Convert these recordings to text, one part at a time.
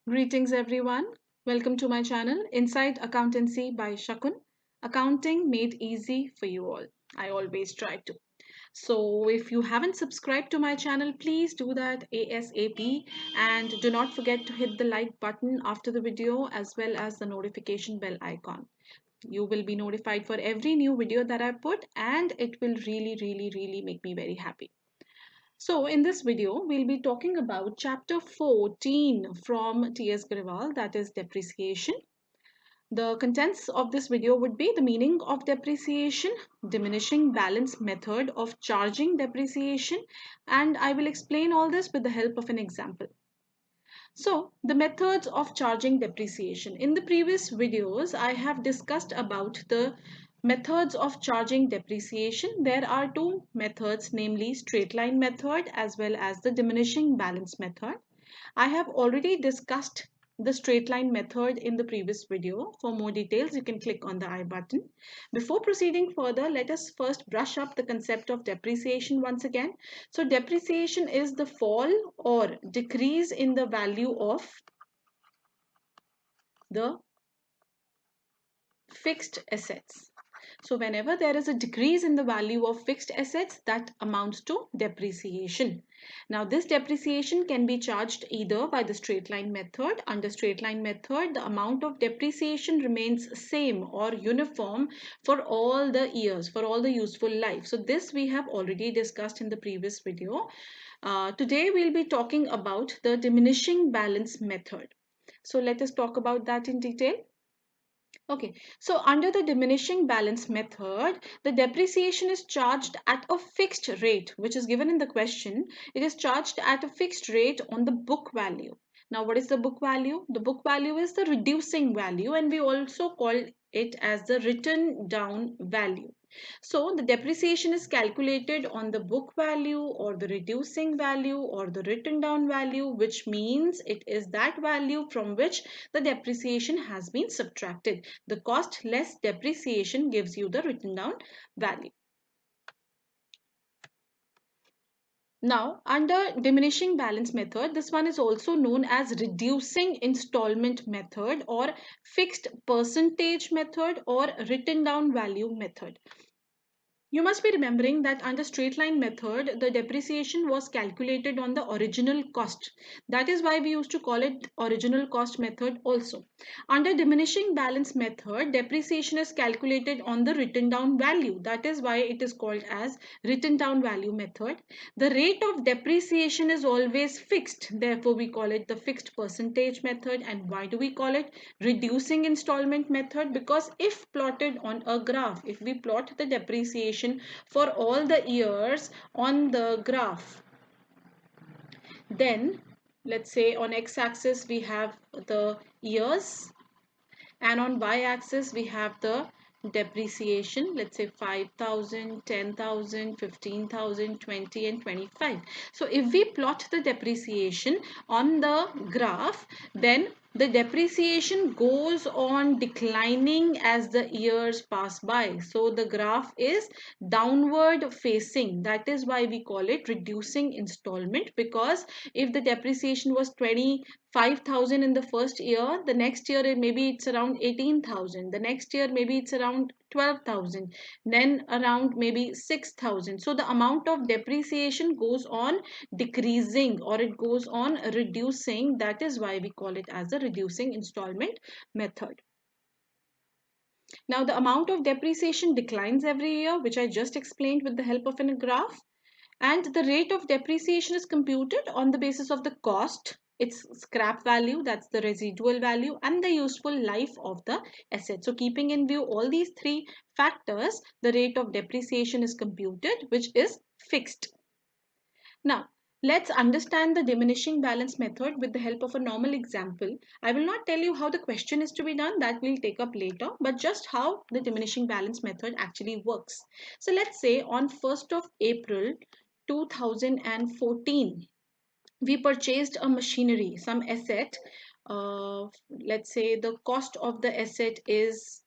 Greetings, everyone. Welcome to my channel, Inside Accountancy by Shakun. Accounting made easy for you all. I always try to. So, if you haven't subscribed to my channel, please do that ASAP and do not forget to hit the like button after the video as well as the notification bell icon. You will be notified for every new video that I put, and it will really make me very happy. So in this video, we'll be talking about chapter 14 from T.S. Grewal, that is depreciation. The contents of this video would be the meaning of depreciation, diminishing balance method of charging depreciation, and I will explain all this with the help of an example. So, the methods of charging depreciation. In the previous videos, I have discussed about the methods of charging depreciation. There are two methods, namely straight line method as well as the diminishing balance method. I have already discussed the straight line method in the previous video. For more details, you can click on the I button. Before proceeding further, let us first brush up the concept of depreciation once again. So depreciation is the fall or decrease in the value of the fixed assets. So whenever there is a decrease in the value of fixed assets, that amounts to depreciation. Now this depreciation can be charged either by the straight line method. Under straight line method, the amount of depreciation remains same or uniform for all the years, for all the useful life. So this we have already discussed in the previous video. Today we'll be talking about the diminishing balance method. So let us talk about that in detail. Okay, so under the diminishing balance method, the depreciation is charged at a fixed rate, which is given in the question. It is charged at a fixed rate on the book value. Now, what is the book value? The book value is the reducing value, and we also call it as the written down value. So the depreciation is calculated on the book value or the reducing value or the written down value, which means it is that value from which the depreciation has been subtracted. The cost less depreciation gives you the written down value. Now, under diminishing balance method, this one is also known as reducing installment method or fixed percentage method or written down value method. You must be remembering that under straight line method, the depreciation was calculated on the original cost. That is why we used to call it original cost method also. Under diminishing balance method, depreciation is calculated on the written down value. That is why it is called as written down value method. The rate of depreciation is always fixed. Therefore, we call it the fixed percentage method. And why do we call it reducing installment method? Because if plotted on a graph, if we plot the depreciation for all the years on the graph, then let's say on x-axis we have the years and on y-axis we have the depreciation. Let's say 5,000, 10,000, 15,000, 20 and 25. So if we plot the depreciation on the graph, then the depreciation goes on declining as the years pass by. So the graph is downward facing. That is why we call it reducing installment, because if the depreciation was 25,000 in the first year, the next year maybe it's around 18,000, the next year maybe it's around 12,000, then around maybe 6,000. So the amount of depreciation goes on decreasing or it goes on reducing. That is why we call it as a reducing installment method. Now the amount of depreciation declines every year, which I just explained with the help of a graph, and the rate of depreciation is computed on the basis of the cost, its scrap value, that's the residual value, and the useful life of the asset. So keeping in view all these three factors, the rate of depreciation is computed, which is fixed. Now, let's understand the diminishing balance method with the help of a normal example. I will not tell you how the question is to be done, that we'll take up later, but just how the diminishing balance method actually works. So let's say on 1st of April 2014, we purchased a machinery, some asset. Let's say the cost of the asset is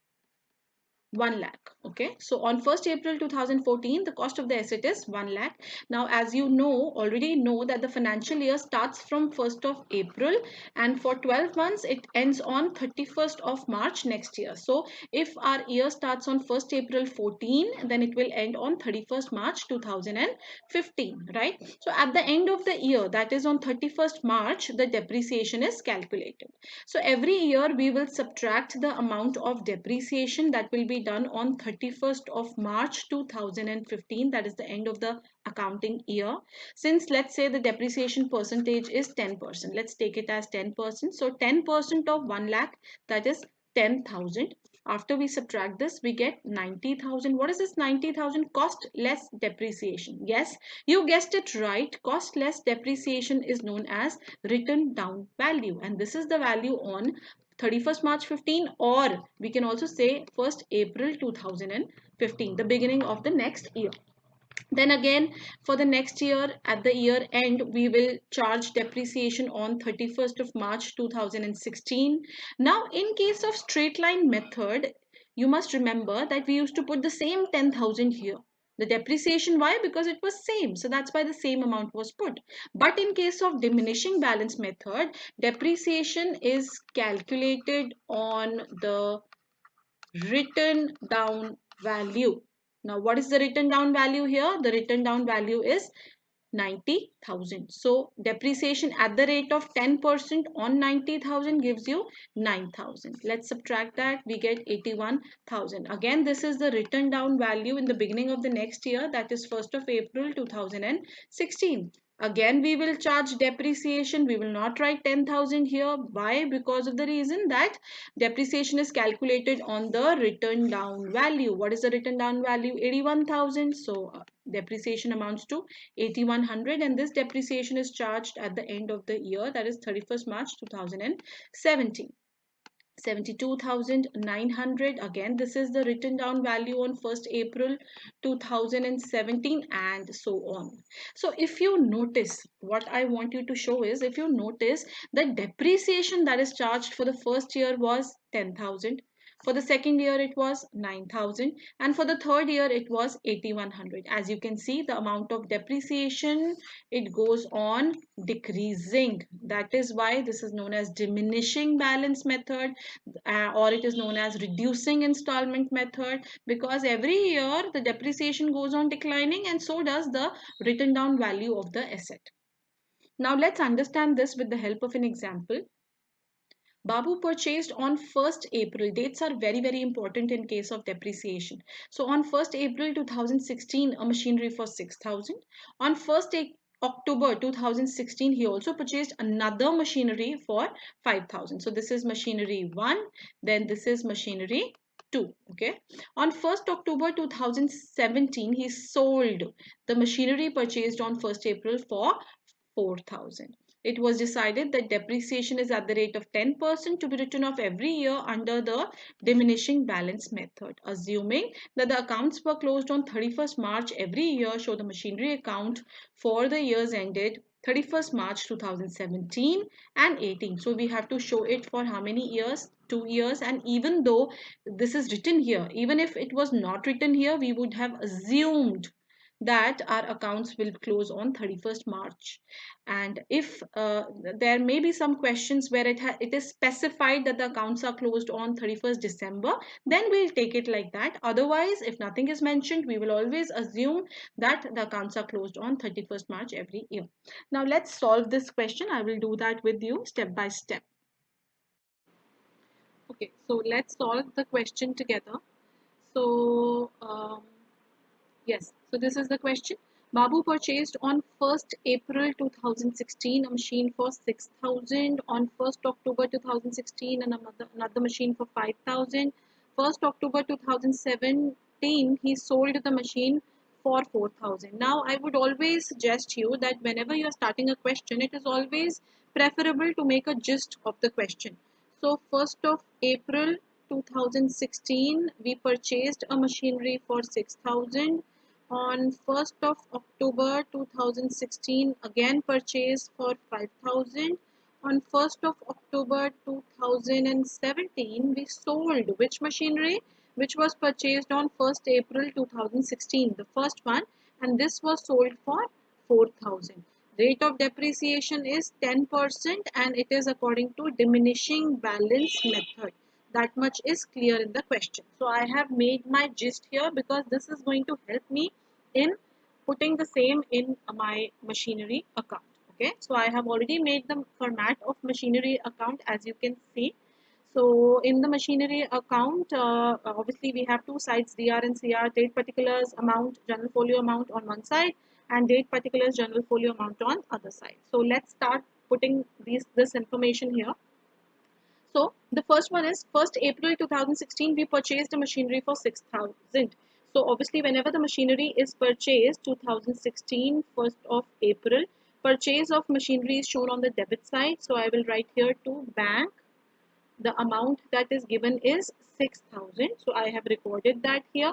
1 lakh. Okay, so on 1st April 2014 the cost of the asset is 1 lakh. Now as you already know that the financial year starts from 1st of April and for 12 months it ends on 31st of March next year. So if our year starts on 1st April 14, then it will end on 31st March 2015, right? So at the end of the year, that is on 31st March, the depreciation is calculated. So every year we will subtract the amount of depreciation that will be done on 31st of March 2015, that is the end of the accounting year. Since let's say the depreciation percentage is 10%, let's take it as 10%. So 10% of 1 lakh, that is 10,000. After we subtract this, we get 90,000. What is this 90,000? Cost less depreciation. Yes, you guessed it right. Cost less depreciation is known as written down value, and this is the value on 31st March 15, or we can also say 1st April 2015, the beginning of the next year. Then again, for the next year, at the year end, we will charge depreciation on 31st of March 2016. Now, in case of straight line method, you must remember that we used to put the same 10,000 here. The depreciation, why? Because it was same. So that's why the same amount was put. But in case of diminishing balance method, depreciation is calculated on the written down value. Now, what is the written down value here? The written down value is 90,000. So, depreciation at the rate of 10% on 90,000 gives you 9,000. Let's subtract that. We get 81,000. Again, this is the written down value in the beginning of the next year. That is 1st of April 2016. Again, we will charge depreciation. We will not write 10,000 here. Why? Because of the reason that depreciation is calculated on the written down value. What is the written down value? 81,000. So depreciation amounts to 8,100, and this depreciation is charged at the end of the year, that is 31st March 2017. 72,900. Again, this is the written down value on 1st April 2017, and so on. So if you notice, what I want you to show is, if you notice, the depreciation that is charged for the first year was 10,000. For the second year, it was 9,000. And for the third year, it was 8,100. As you can see, the amount of depreciation, it goes on decreasing. That is why this is known as diminishing balance method, or it is known as reducing installment method, because every year the depreciation goes on declining and so does the written down value of the asset. Now let's understand this with the help of an example. Babu purchased on 1st April. Dates are very important in case of depreciation. So on 1st April 2016, a machinery for 6,000. On 1st October 2016, he also purchased another machinery for 5,000. So this is machinery 1, then this is machinery 2. Okay. On 1st October 2017, he sold the machinery purchased on 1st April for 4,000. It was decided that depreciation is at the rate of 10% to be written off every year under the diminishing balance method. Assuming that the accounts were closed on 31st March every year, show the machinery account for the years ended 31st March 2017 and 18. So we have to show it for how many years? 2 years. And even though this is written here, even if it was not written here, we would have assumed that our accounts will close on 31st March. And if there may be some questions where it is specified that the accounts are closed on 31st December, then we'll take it like that. Otherwise, if nothing is mentioned, we will always assume that the accounts are closed on 31st March every year. Now let's solve this question. I will do that with you step by step. Okay, so let's solve the question together. So yes, so this is the question. Babu purchased on 1st April 2016 a machine for 6,000. On 1st October 2016 another machine for 5,000. 1st October 2017 he sold the machine for 4,000. Now I would always suggest you that whenever you are starting a question, it is always preferable to make a gist of the question. So 1st of April 2016 we purchased a machinery for 6,000. On 1st of October 2016 again purchased for 5,000. On 1st of October 2017 we sold which machinery? which was purchased on 1st April 2016, the first one, and this was sold for 4,000. Rate of depreciation is 10% and it is according to diminishing balance method. That much is clear in the question. So I have made my gist here because this is going to help me in putting the same in my machinery account. Okay, so I have already made the format of machinery account, as you can see. So in the machinery account, obviously we have two sides, DR and CR, date particulars, amount, general folio amount on one side, and date particulars, general folio amount on other side. So let's start putting this information here. So the first one is 1st April 2016, we purchased a machinery for 6,000. So obviously whenever the machinery is purchased, 2016, 1st of April, purchase of machinery is shown on the debit side. So I will write here to bank. The amount that is given is 6,000. So I have recorded that here.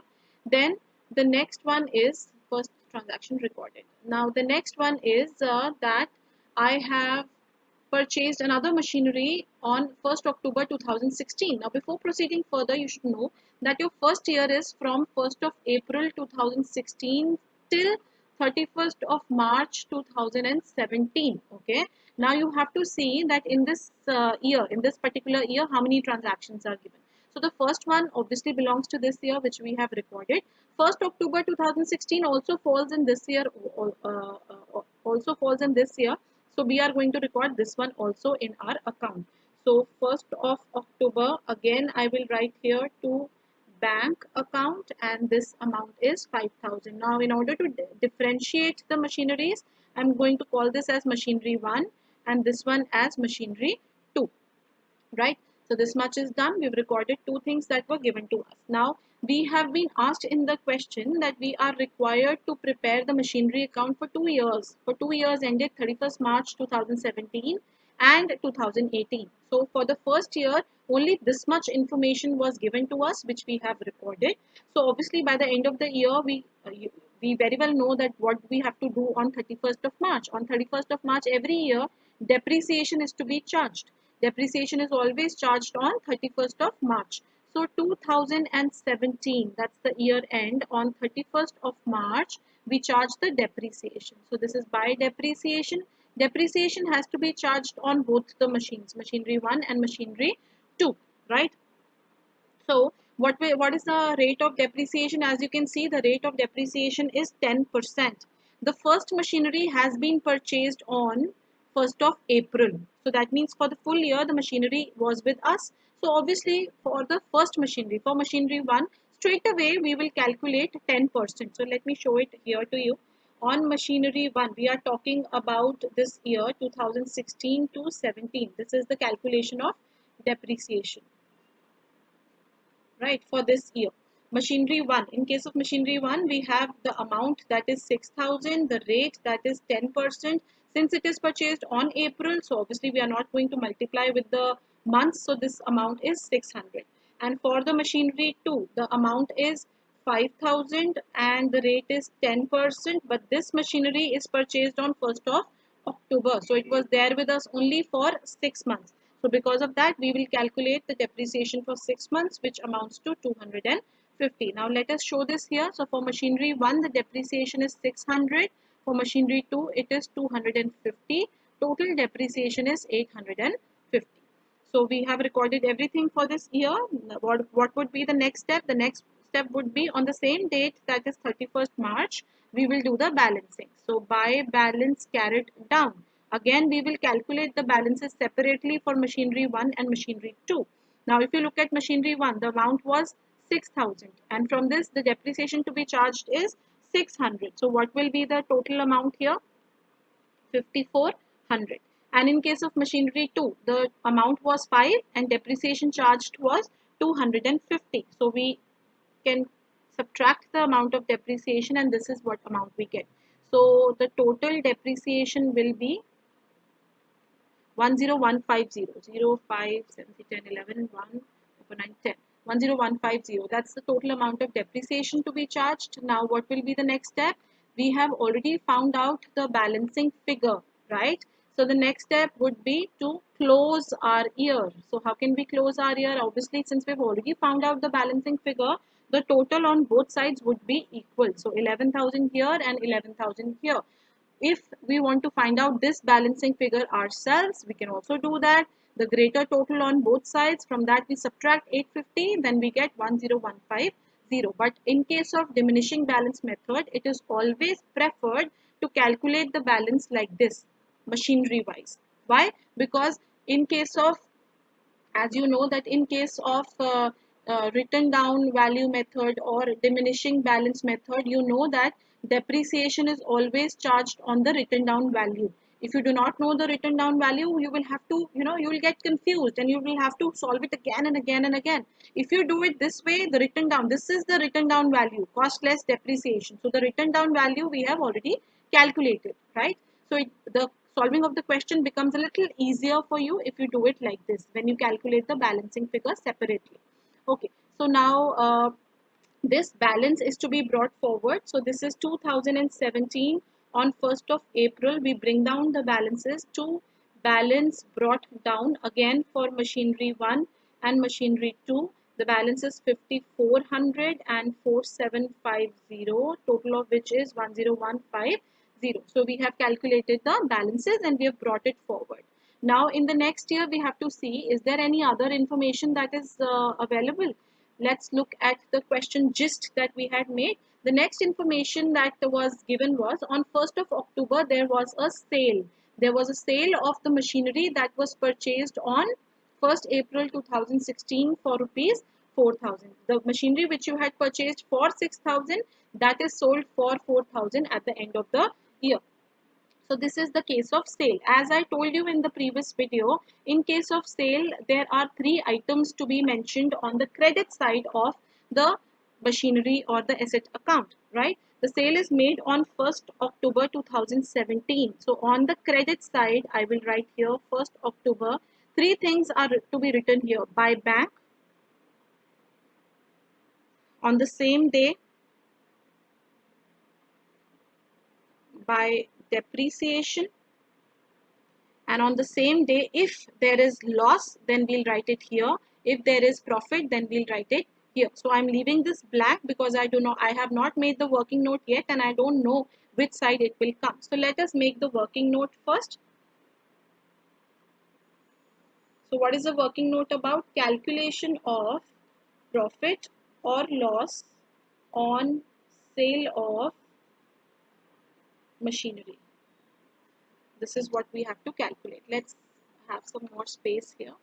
Then the next one is first transaction recorded. Now the next one is that I have purchased another machinery on 1st October 2016. Now before proceeding further, you should know that your first year is from 1st of April 2016 till 31st of March 2017. Okay. Now you have to see that in this year, in this particular year, how many transactions are given. So the first one obviously belongs to this year, which we have recorded. 1st October 2016 also falls in this year, also falls in this year. So we are going to record this one also in our account. So 1st of October, again I will write here to bank account, and this amount is 5,000. Now in order to differentiate the machineries, I'm going to call this as machinery 1 and this one as machinery 2, right? So this much is done. We've recorded two things that were given to us. Now we have been asked in the question that we are required to prepare the machinery account for 2 years. For 2 years ended 31st March 2017 and 2018. So for the first year, only this much information was given to us, which we have recorded. So obviously by the end of the year, we very well know that what we have to do on 31st of March. On 31st of March every year, depreciation is to be charged. Depreciation is always charged on 31st of March. So 2017, that's the year end, on 31st of March, we charge the depreciation. So this is by depreciation. Depreciation has to be charged on both the machines, machinery 1 and machinery 2, right? So what is the rate of depreciation? As you can see, the rate of depreciation is 10%. The first machinery has been purchased on 1st of April. So that means for the full year, the machinery was with us. So obviously for the first machinery, for machinery 1, straight away we will calculate 10%. So let me show it here to you. On machinery 1, we are talking about this year 2016 to 17. This is the calculation of depreciation, right, for this year. Machinery 1, in case of machinery 1, we have the amount that is 6,000, the rate that is 10%. Since it is purchased on April, so obviously we are not going to multiply with the months, so this amount is 600. And for the machinery 2, the amount is 5,000 and the rate is 10%, but this machinery is purchased on 1st of October, so it was there with us only for 6 months. So because of that, we will calculate the depreciation for 6 months, which amounts to 250. Now let us show this here. So for machinery 1, the depreciation is 600. For machinery 2, it is 250. Total depreciation is 850. So we have recorded everything for this year. What would be the next step? The next step would be on the same date, that is 31st March, we will do the balancing. So by balance carried down. Again, we will calculate the balances separately for machinery 1 and machinery 2. Now, if you look at machinery 1, the amount was 6,000 and from this the depreciation to be charged is 600. So what will be the total amount here? 5,400. And in case of machinery 2, the amount was 5 and depreciation charged was 250. So we can subtract the amount of depreciation and this is what amount we get. So the total depreciation will be 10150, 0, 5, 7, 10, 11, 1, 9, 10. 10150. That's the total amount of depreciation to be charged. Now what will be the next step? We have already found out the balancing figure, right? So the next step would be to close our year. So how can we close our year? Obviously, since we've already found out the balancing figure, the total on both sides would be equal. So 11,000 here and 11,000 here. If we want to find out this balancing figure ourselves, we can also do that. The greater total on both sides, from that we subtract 850, then we get 10150. But in case of diminishing balance method, it is always preferred to calculate the balance like this, machinery wise. Why? Because in case of, as you know, that in case of written down value method or diminishing balance method, you know that depreciation is always charged on the written down value. If you do not know the written down value, you will have to, you will get confused and you will have to solve it again and again and again. If you do it this way, the written down, this is the written down value, cost less depreciation. So the written down value we have already calculated, right? So the solving of the question becomes a little easier for you if you do it like this, when you calculate the balancing figure separately. Okay, so now this balance is to be brought forward. So this is 2017. On 1st of April, we bring down the balances to balance brought down again for machinery 1 and machinery 2. The balance is 5400 and 4750, total of which is 10150. So we have calculated the balances and we have brought it forward. Now in the next year, we have to see, is there any other information that is available? Let's look at the question gist that we had made. The next information that was given was, on 1st of October, there was a sale. There was a sale of the machinery that was purchased on 1st April 2016 for rupees 4,000. The machinery which you had purchased for 6,000, that is sold for 4,000 at the end of the year. So this is the case of sale. As I told you in the previous video, in case of sale, there are three items to be mentioned on the credit side of the machinery or the asset account, right? The sale is made on 1st October 2017. So on the credit side, I will write here 1st October. Three things are to be written here: by bank, on the same day, by depreciation, and on the same day. If there is loss, then we'll write it here. If there is profit, then we'll write it here. So I'm leaving this blank because I have not made the working note yet and I don't know which side it will come. So let us make the working note first. So what is the working note about? Calculation of profit or loss on sale of machinery. This is what we have to calculate. Let's have some more space here.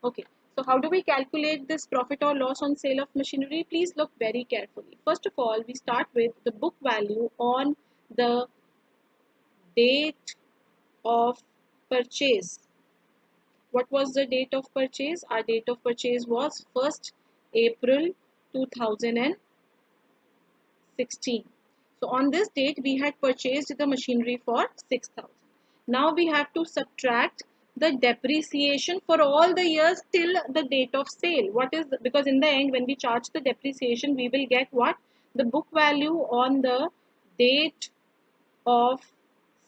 Okay, so how do we calculate this profit or loss on sale of machinery? Please look very carefully. First of all, we start with the book value on the date of purchase. What was the date of purchase? Our date of purchase was 1st April 2016. So on this date, we had purchased the machinery for 6,000. Now we have to subtract the depreciation for all the years till the date of sale. What is, because in the end, when we charge the depreciation, we will get what? The book value on the date of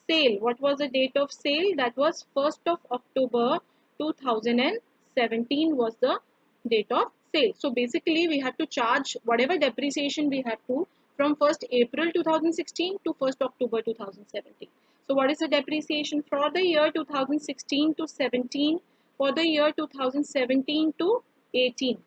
sale. What was the date of sale? That was 1st of October 2017 was the date of sale. So basically we have to charge whatever depreciation we have to from 1st April 2016 to 1st October 2017. So what is the depreciation for the year 2016 to 17, for the year 2017 to 18?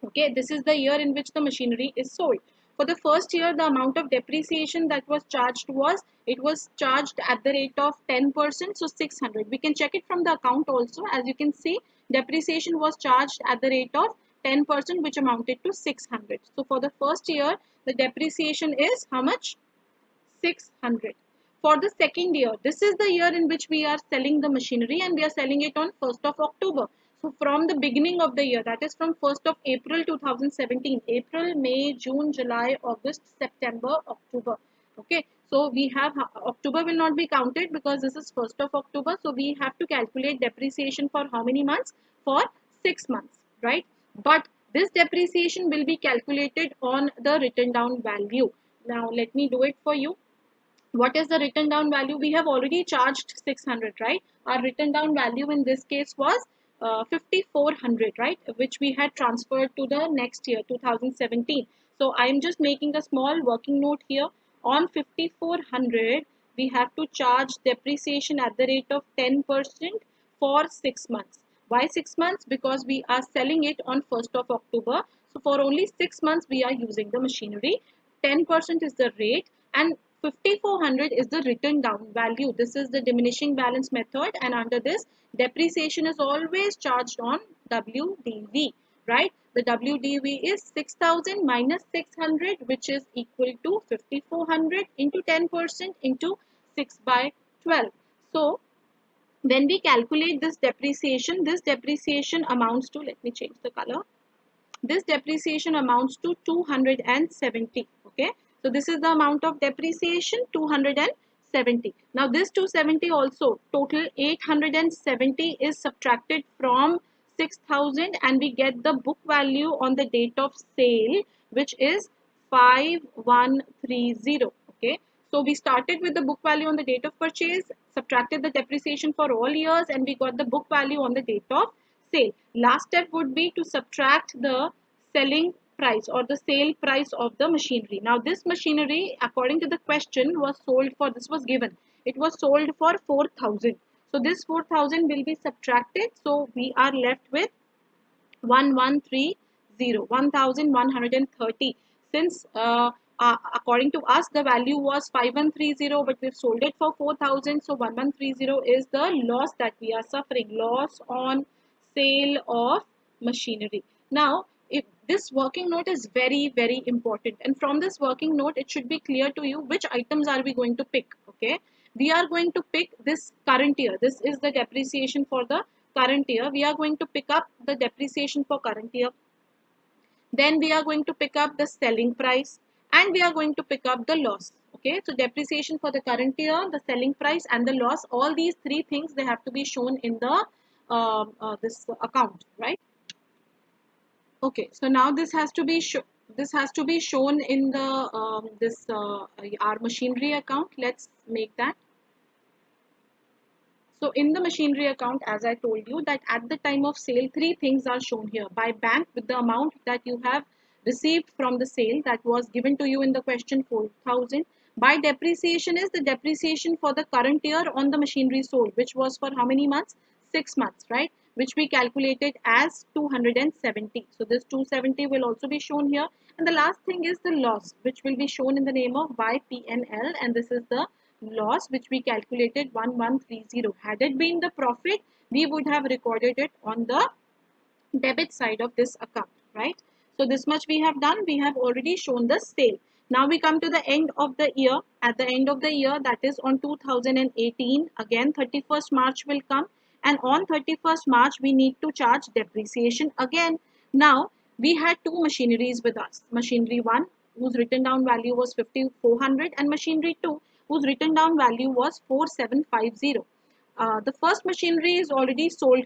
Okay, this is the year in which the machinery is sold. For the first year, the amount of depreciation that was charged was, it was charged at the rate of 10%, so 600. We can check it from the account also. As you can see, depreciation was charged at the rate of 10%, which amounted to 600. So for the first year, the depreciation is how much? 600. For the second year, this is the year in which we are selling the machinery and we are selling it on 1st of October. So from the beginning of the year, that is from 1st of April 2017, April, May, June, July, August, September, October. Okay, so we have, October will not be counted because this is 1st of October. So we have to calculate depreciation for how many months? For 6 months, right? But this depreciation will be calculated on the written down value. Now let me do it for you. What is the written down value? We have already charged 600, right? Our written down value in this case was 5400, right, which we had transferred to the next year 2017. So I am just making a small working note here. On 5400 we have to charge depreciation at the rate of 10% for 6 months. Why 6 months? Because we are selling it on 1st of October. So for only 6 months we are using the machinery. 10% is the rate and 5400 is the written down value. This is the diminishing balance method, and under this depreciation is always charged on WDV, right? The WDV is 6000 minus 600, which is equal to 5400 into 10% into 6 by 12. So when we calculate this depreciation amounts to, let me change the color, this depreciation amounts to 270. Okay, so this is the amount of depreciation, 270. Now this 270 also, total 870 is subtracted from 6000 and we get the book value on the date of sale, which is 5130. Okay, so we started with the book value on the date of purchase, subtracted the depreciation for all years, and we got the book value on the date of sale. Last step would be to subtract the selling price or the sale price of the machinery. Now this machinery, according to the question, was sold for, this was given, it was sold for 4000. So this 4000 will be subtracted. So we are left with 1130, 1130. Since according to us the value was 5130, but we've sold it for 4000, so 1130 is the loss that we are suffering, loss on sale of machinery. Now if this working note is very very important, and from this working note it should be clear to you which items are we going to pick. Okay, we are going to pick this current year. This is the depreciation for the current year. We are going to pick up the depreciation for current year, then we are going to pick up the selling price, and we are going to pick up the loss. Okay, so depreciation for the current year, the selling price and the loss, all these three things, they have to be shown in the this account, right? Okay, so now this has to be shown in the this our machinery account. Let's make that. So in the machinery account, as I told you, that at the time of sale, three things are shown here. By bank, with the amount that you have received from the sale, that was given to you in the question, 4000. By depreciation is the depreciation for the current year on the machinery sold, which was for how many months? 6 months, right? Which we calculated as 270. So this 270 will also be shown here. And the last thing is the loss, which will be shown in the name of YPNL, and this is the loss which we calculated, 1130. Had it been the profit, we would have recorded it on the debit side of this account, right? So this much we have done. We have already shown the sale. Now we come to the end of the year. At the end of the year, that is on 2018, again 31st March will come, and on 31st March we need to charge depreciation again. Now we had two machineries with us, machinery 1 whose written down value was 5400 and machinery 2 whose written down value was 4750. The first machinery is already sold.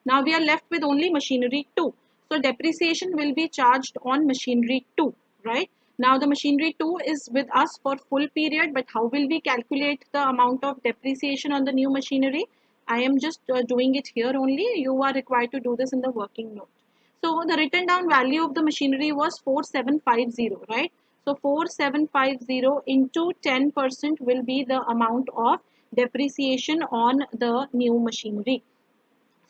Now we are left with only machinery 2. So depreciation will be charged on machinery 2, right? Now the machinery 2 is with us for full period, but how will we calculate the amount of depreciation on the new machinery? I am just doing it here only. You are required to do this in the working note. So the written down value of the machinery was 4750, right? So 4750 into 10% will be the amount of depreciation on the new machinery.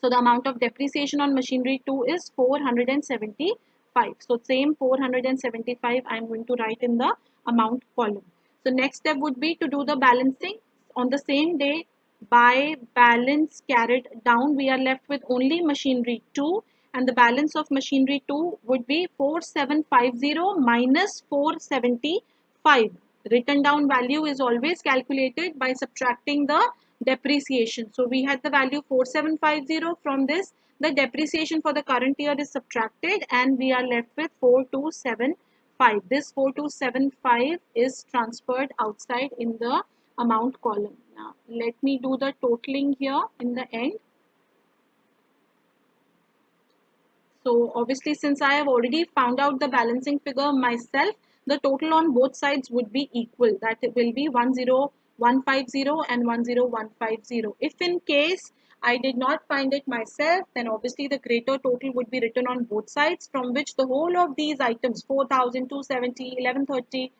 So the amount of depreciation on machinery 2 is 475. So same 475 I am going to write in the amount column. So next step would be to do the balancing. On the same day, by balance carried down, we are left with only machinery 2, and the balance of machinery 2 would be 4750 minus 475. Written down value is always calculated by subtracting the depreciation. So we had the value 4750. From this, the depreciation for the current year is subtracted and we are left with 4275. This 4275 is transferred outside in the amount column. Now let me do the totaling here in the end. So obviously, since I have already found out the balancing figure myself, the total on both sides would be equal. That it will be 10150 and 10150. If in case I did not find it myself, then obviously the greater total would be written on both sides, from which the whole of these items 4,270, 1130,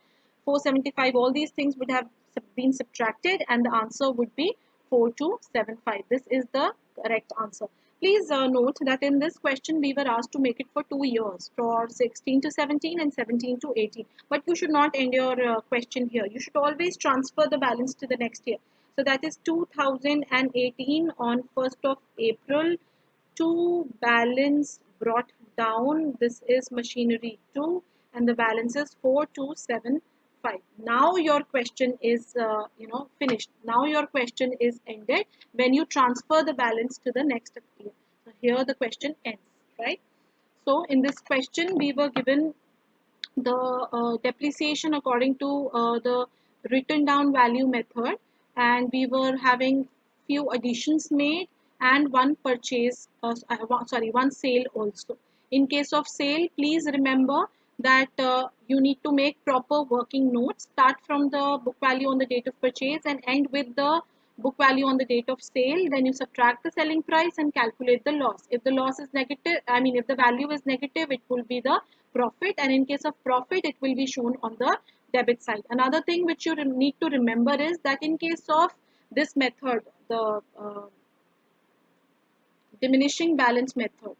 475, all these things would have been subtracted, and the answer would be 4275. This is the correct answer. Please note that in this question we were asked to make it for 2 years, for 16 to 17 and 17 to 18. But you should not end your question here. You should always transfer the balance to the next year. So that is 2018 on 1st of April to balance brought down. This is machinery 2 and the balance is 4275. Now your question is finished. Now your question is ended when you transfer the balance to the next year. So here the question ends, right? So in this question we were given the depreciation according to the written down value method, and we were having few additions made and one purchase, one sale also. In case of sale, please remember that you need to make proper working notes. Start from the book value on the date of purchase and end with the book value on the date of sale. Then you subtract the selling price and calculate the loss. If the loss is negative, if the value is negative, it will be the profit, and in case of profit, it will be shown on the debit side. Another thing which you need to remember is that in case of this method, the diminishing balance method,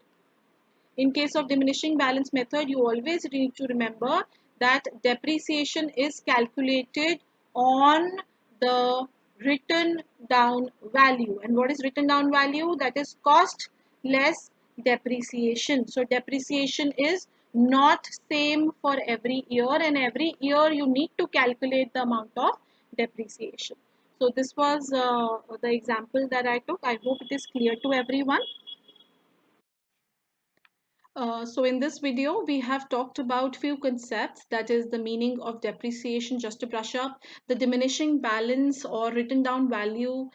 in case of diminishing balance method, you always need to remember that depreciation is calculated on the written down value. And what is written down value? That is cost less depreciation. So depreciation is not same for every year, and every year you need to calculate the amount of depreciation. So this was the example that I took. I hope it is clear to everyone. So in this video, we have talked about few concepts, that is the meaning of depreciation, just to brush up, the diminishing balance or written down value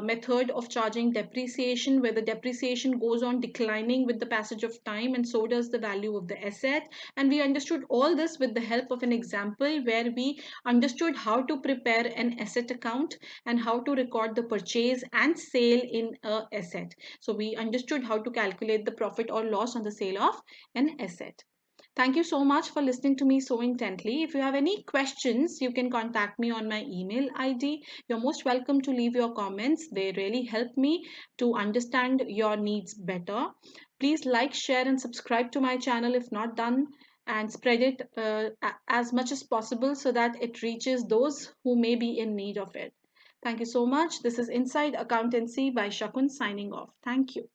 method of charging depreciation, where the depreciation goes on declining with the passage of time, and so does the value of the asset. And we understood all this with the help of an example where we understood how to prepare an asset account and how to record the purchase and sale in a asset. So we understood how to calculate the profit or loss on the sale of an asset. Thank you so much for listening to me so intently. If you have any questions, you can contact me on my email ID. You're most welcome to leave your comments. They really help me to understand your needs better. Please like, share, and subscribe to my channel if not done, and spread it as much as possible so that it reaches those who may be in need of it. Thank you so much. This is Inside Accountancy by Shakun signing off. Thank you.